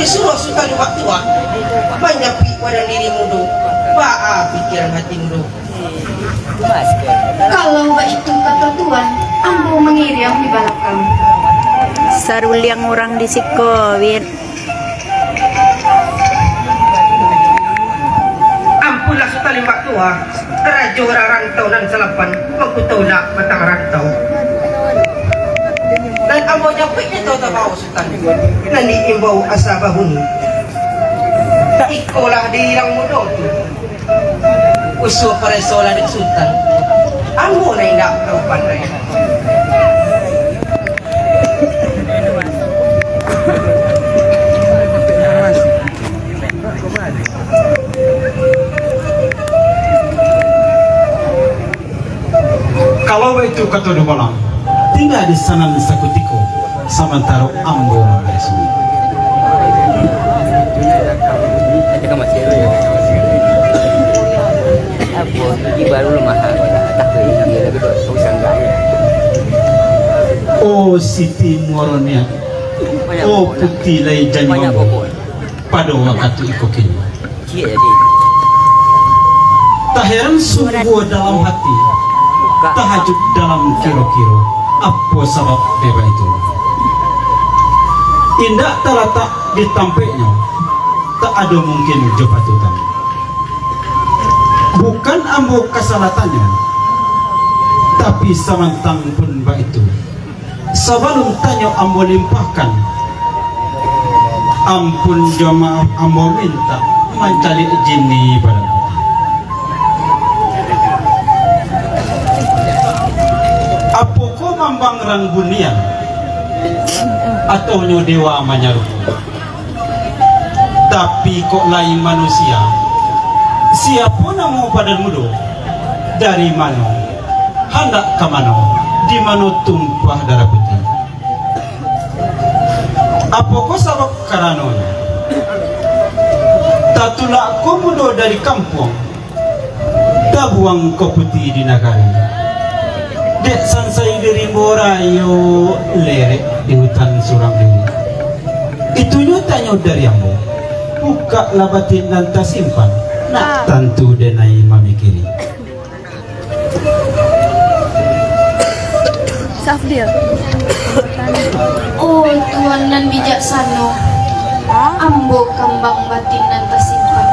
disuruh suka di waktu banyak pada dirimu do pikiran hatimu do. Kalau itu kata Tuhan, ambo mengirim di belakang. Saruliang orang di siko, Win. Ampunlah sutali mbak tua, rajo orang rantau dan selapan, mengkutulak batang rantau. Dan ambo nyapiknya tahu tahu sutali, nanti imbau asa bahuni. Ikolah dihilang muda tu, usul peresolah di sultan. Ambo na indak tahu pandai. Kalau itu kata dua malam, tinggal di sana sakutiko, sementara ambo besu. Oh Siti Moronia, oh putih lay janji pada waktu itu kini. Tak heran sungguh dalam hati, tahajud dalam kiro-kiro. Apa sebab beba itu? Indah terletak di tampeknya, tak ada mungkin jabatutan. Bukan ambo kesalahannya, tapi samantang pun ba itu. Sebelum tanya ambo limpahkan, ampun jamaah ambo minta mencari jini pada. Apa kau mambang rangbunian atau nyodewa manyaru? Tapi kok lain manusia? Siapa nama pada mudo? Dari mana? Hendak ke mana? Di mana tumpah darah putih? Apa kau sabab karananya? Tatulak kau mudo dari kampung, tak buang kau putih di negara. Dek sansai dari Morayo lerek di hutan surang ini. Itu nyutanya dari ambo. Buka labatin dan tak simpan. Nak tentu denai mamikiri. Safdil. Oh Tuhan nan bijaksana, ambo kembang batin nan tersimpan.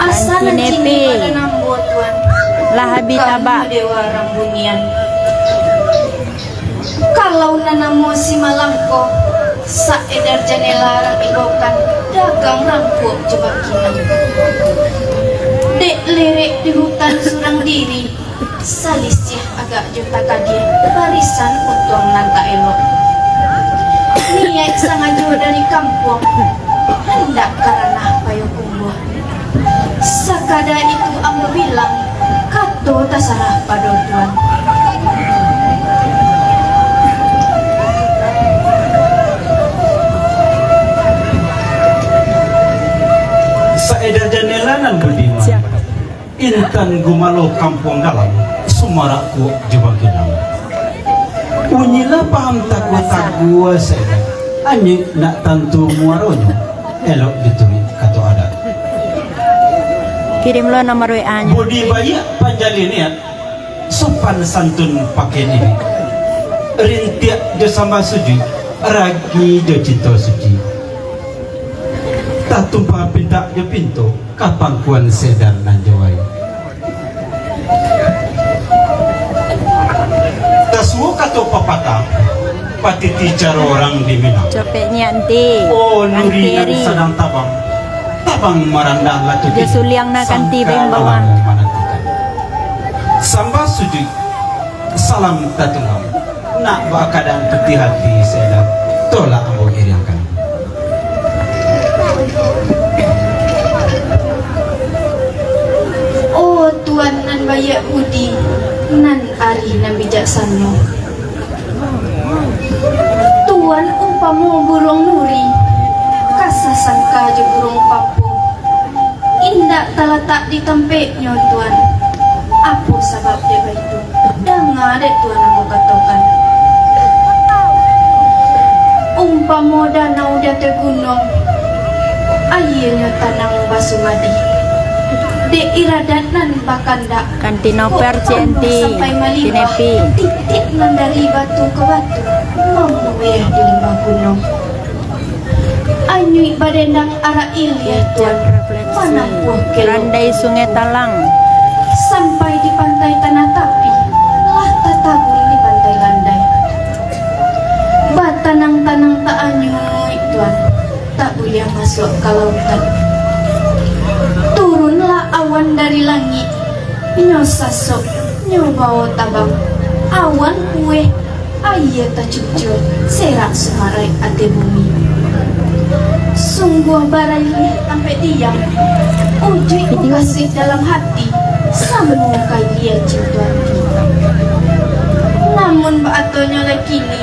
Asal cini pada nambo Tuhan. Lah habis abak. Dewa Rambunian. Kalau nanamo si malangko, saedar janela rang ibokan, dagang rangkuk jebak kinang. Dek lerek di hutan surang diri, salisih agak juta kadir, barisan untung nanta elok. Niat sangat jauh dari kampung, hendak karena payo kumbuh. Sakada itu ambo bilang, kato tak salah pada Tuhan. Saedar janelanan berdima. Intan gumalo kampung dalam, sumaraku jebak kinang. Unyilah paham takwa saedar. Anjing nak tantu muaronyo, elok ditulis kato adat. Kirim lo nomor WA-nya. Budi bayi panjali niat sopan santun pakai ini. Rintiak jo sama suci, ragi jo cinta suci. Tak tumpah pinta jo pintu, kapang kuan sedar nan jawai. Tasmu kato papata, patiti cara orang di Minang. Copetnya nanti. Oh nuri nan sedang tabang. Tabang marandang latu Dia suliang nak kanti bawah. Sambah sujud salam tatungam nak bawa keadaan peti hati saya tolak ambo iriangkan. Oh Tuhan nan bayak budi, nan ari nan bijaksana. Tuhan umpamu burung nuri, kasasangka je burung papung. Indak terletak di tempatnya Tuhan. Apa sebab dia begitu? Dengar dek Tuhan aku katakan. Umpamo danau date gunung, ayeuna tanang basumadi. De iradanan bakanda. Kantinoper cienti, sampai malibah, tinepi. titik nan dari batu ke batu, membuih di lembah gunung. Anyui badendang arah ilia tuan, mana buah kelo. Randai sungai Talang. Sampai di pantai Tanah Tapi, lah tatagun di pantai Landai. Batanang-tanang tak anyui tuan, tak boleh masuk ke lautan. Turunlah awan dari langit, nyo sasok, nyo bawa tabang. Awan kue, ayah tak cucur, serak semarai ate bumi. Sungguh barai sampai diam, ujui kasih dalam hati, sambung kaya cintuan. Namun baatonyo lagi ni,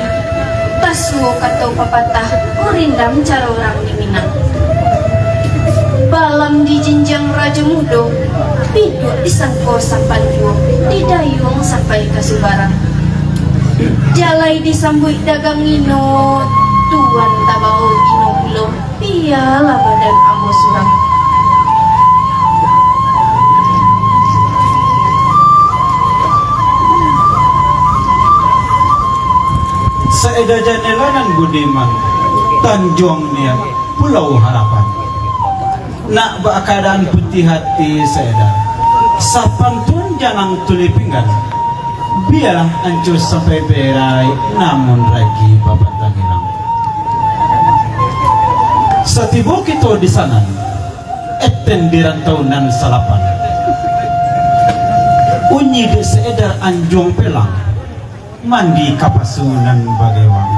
tasuo katau papatah, urindam cara orang di Minang. Balam di jinjang Raja Mudo, piduk di sangko sampan juo, di dayung sampai kasubaran. Jalai disambut dagang ino, tuan tabau ino ulo, piala badan ambo surang. Saeda janelanan Budiman, Tanjung Niat, Pulau Harapan. Nak ba keadaan putih hati Saeda, sapantun janang tuli pinggan. Biarlah ancur sampai berai, namun lagi babat lagi lang. Satibo kita di sana, etendiran tahunan salapan. Unyi de seedar anjung pelang, mandi kapasunan bagewang,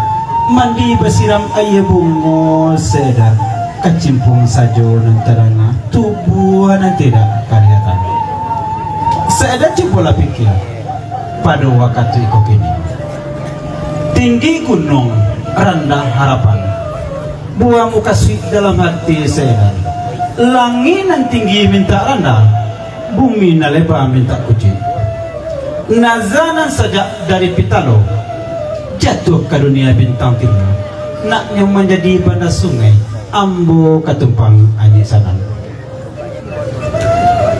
mandi basiram ayah bungo seedar, kacimpung sajo nantarana, tubuhan tidak kelihatan. Seedar cipola pikir. Pada waktu ikut ini tinggi gunung rendah harapan, buah muka sweet dalam hati saya. Langit nan tinggi minta rendah, bumi na lebar minta kucing. Nazanan sejak dari Pitalo jatuh ke dunia bintang timur, naknya menjadi pada sungai ambo katumpang aji sanan.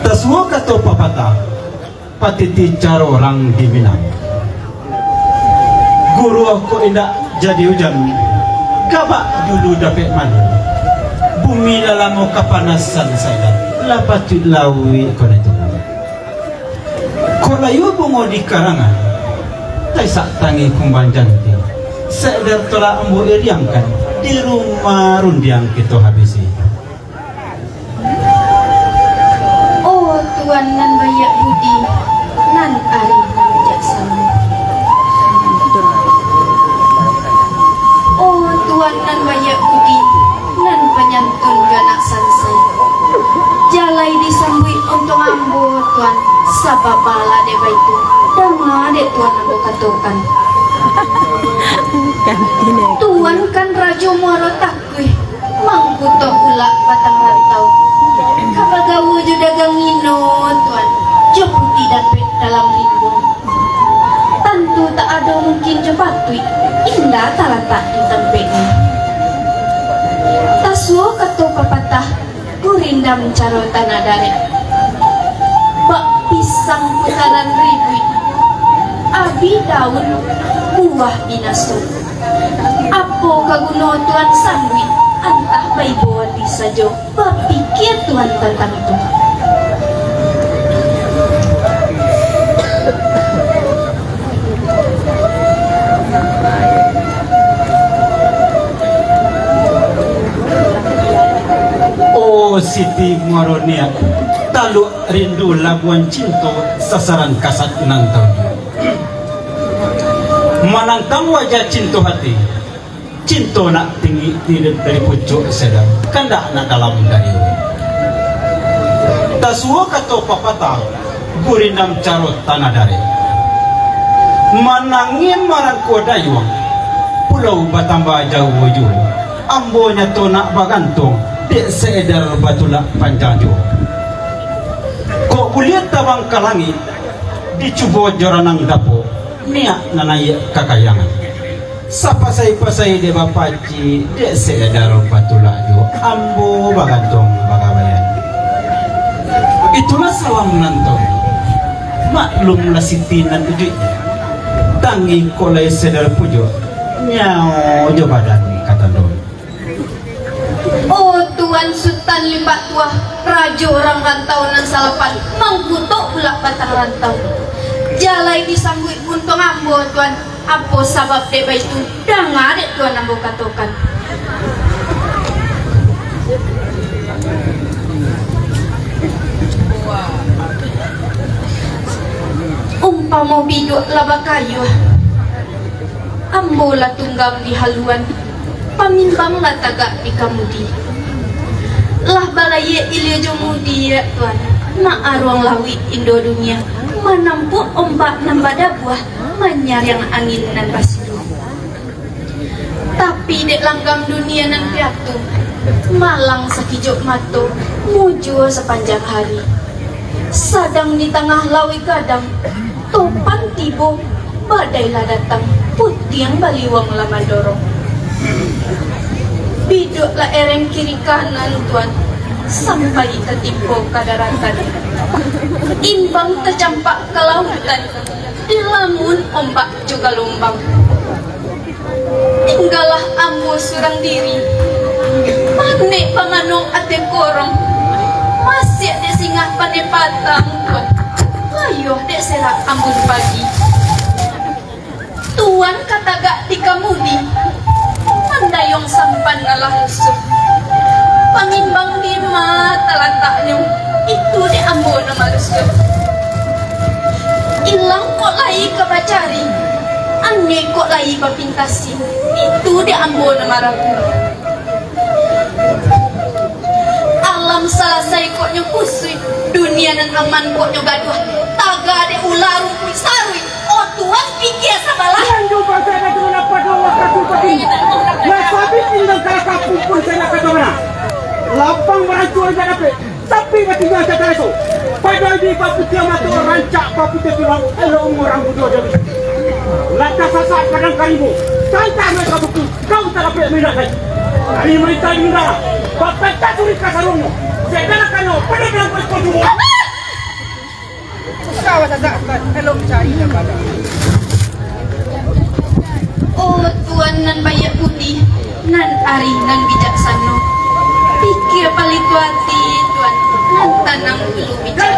Taswo kata papatah patiti caro orang di Minang. Guru aku indak jadi hujan, kabak dulu dapat madu. Bumi dalam kepanasan saya, lapati lawi kona itu. Kolayu bungo di karangan, tai sak tangi kumbang janti. Saya telah ambo iriangkan di rumah rundiang kita habisi. Oh tuan nan banyak budi, nan ari nan bijaksana. Oh tuan nan banyak budi, nan penyantun ganak sansai. Jalai disambui untuk ambo tuan, sababala de baitu, danga de tuan ambo katokan. Tuan kan rajo muaro takui, mangkuto ulak batang rantau. Kapagawu jo dagang ino tuan, jo putih dapet dalam lindung. Tentu tak ada mungkin jo batui, indah tak letak di tempatnya. Tasuo ketua pepatah, gurindam caro tanah dari. Bak pisang putaran ribui, abi daun buah dinasu. Apo kaguno tuan sangwi, antah bayi bawa disajo, berpikir tuan tentang itu. Oh Siti Muaronia, talu rindu labuan cinta sasaran kasat nantau. Manangkang wajah cinta hati, cinta nak tinggi dari pucuk sedang, kandak nak dalam dari. Tasuo kata papatah, gurindam carot tanah dari. Manangin marang kodayuang, pulau batamba jauh wujud, ambonya to nak bagantung, dek seedar batulak panjang jo. Kok kulihat tabang kalangit, dicuba joranang dapo, niat nanai kakayangan. sa pasay-pasay de bapaci de seedaro patulajo ambo bagantong bagabayan. Itulah sawang nantong maklum na sitinan uji tangi kolay sedar pujo nyao jo badan kata doi. Oh Tuan Sultan Limbah Tua, raja orang rantau nan salapan, mangkutok pula batang rantau. Jalai disambut buntung ambo Tuan, apa sabab deba itu? Dengar dek Tuan ambo katakan. Umpama biduk laba kayu, ambo lah tunggang di haluan, pamimbang lah tagak di kamudi. Lah balaya ilia jomudi ya Tuan, mak aruang lawi Indo dunia, menampuk ombak nambada buah, manyar yang angin nan basidu. Tapi dek langgam dunia nan piatu, malang sakijok mato, mujo sepanjang hari. Sadang di tengah lawi kadang, topan tibo, badailah datang, putiang baliwang lama dorong. Biduklah ereng kiri kanan Tuan, sampai tertimpa kadaratan. Imbang tercampak ke lautan, dilamun ombak juga lumbang. Tinggallah ambo surang diri, panik panganong ate korong, masih ada singgah pandai patang Tuan. Ayo dek serak ambun pagi. Tuan kata gak di kamudi, mandayong sampan ngalah musuh. Pangimbang di mata lataknya, itu di ambo nama lusuh. Ilang kok lai kebacari, aneh kok lai bapintasi, itu di ambo nama ragu. Alam selesai kok nyepusui, dunia nan aman kok nyogaduh. Taga de ular rumpui sarui, oh Tuhan pikir sabalah. Yang juga saya dengan apa doa katu pati. Ya sabi tinggal kala kampung pun saya kata mana. Lapang merancur saya dapat, tapi tinggal saya tereso. Pada di papu kiamat rancak papu tetulang, elo orang bodoh jadi. Lata sasak kadang kalimu, santai mereka buku, kau tak dapat mendapat. Kali mereka indah, bapak tak turi kasarungmu. Saya nak kano, pada bilang kau sepuluh. Oh Tuan nan bayak putih, nan ari nan bijaksana. Pikir paling hati Tuan, nan tanam ulu bijak.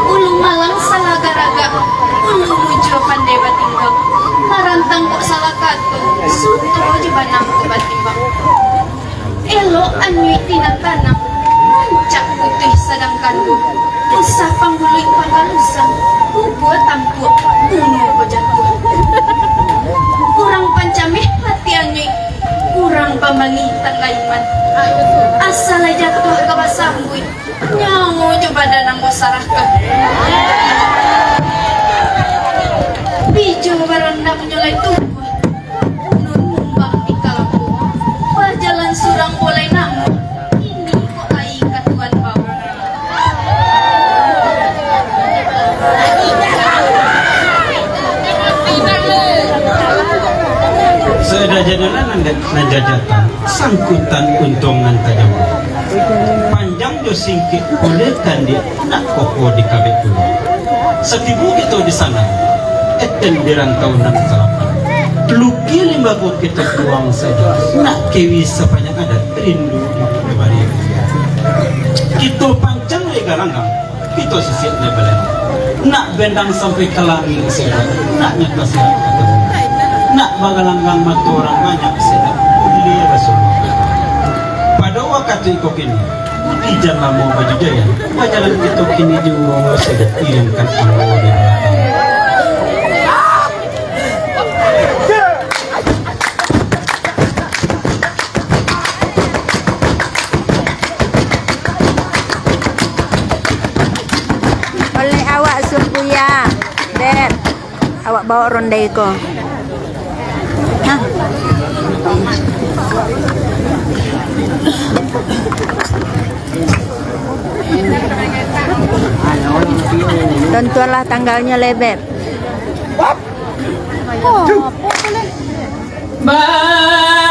Ulu malang salah garaga, ulu muncul pandai batimbang. Marantang kok salah kato, suto je banam ke batimbang. Elok anyui tina tanam, mancak putih sedang kandung. Usah panggului panggalusan, bubuh tampuk, bunuh ko jatuh. Kurang pancamih hati anyui, kurang pamangi tanggaiman. Asal jatuh ke basambui, nyamu coba danang sarahkan. Biju barandang nyolai tubuh, nun mumbang di kalapu. Berjalan surang boleh namu, ini kok lai katuan bau. Seeda jadalan najajatan sangkutan untungan tajam. Panjang jo singkit oleh kandi nak koko di kabeh dulu. Setibu kita di sana, eten dirantau nan salapan. Luki limbago kita tuang saja, nak kewi sepanjang ada rindu di kembali. Kita pancang le garanggang, kita sisik le belen. Nak bendang sampai ke langit saja, nak nyata sihat ketemu. Nak bagalanggang matu orang banyak sedap uli Rasulullah. Pada waktu itu kini, di jalan mau baju jaya, jalan itu kini juga sedap hilangkan Allah di belakang. Oleh awak Surbuya, Dad. Awak bawa rondai ko. Hah? Tentulah tanggalnya lebet. Two. Bye.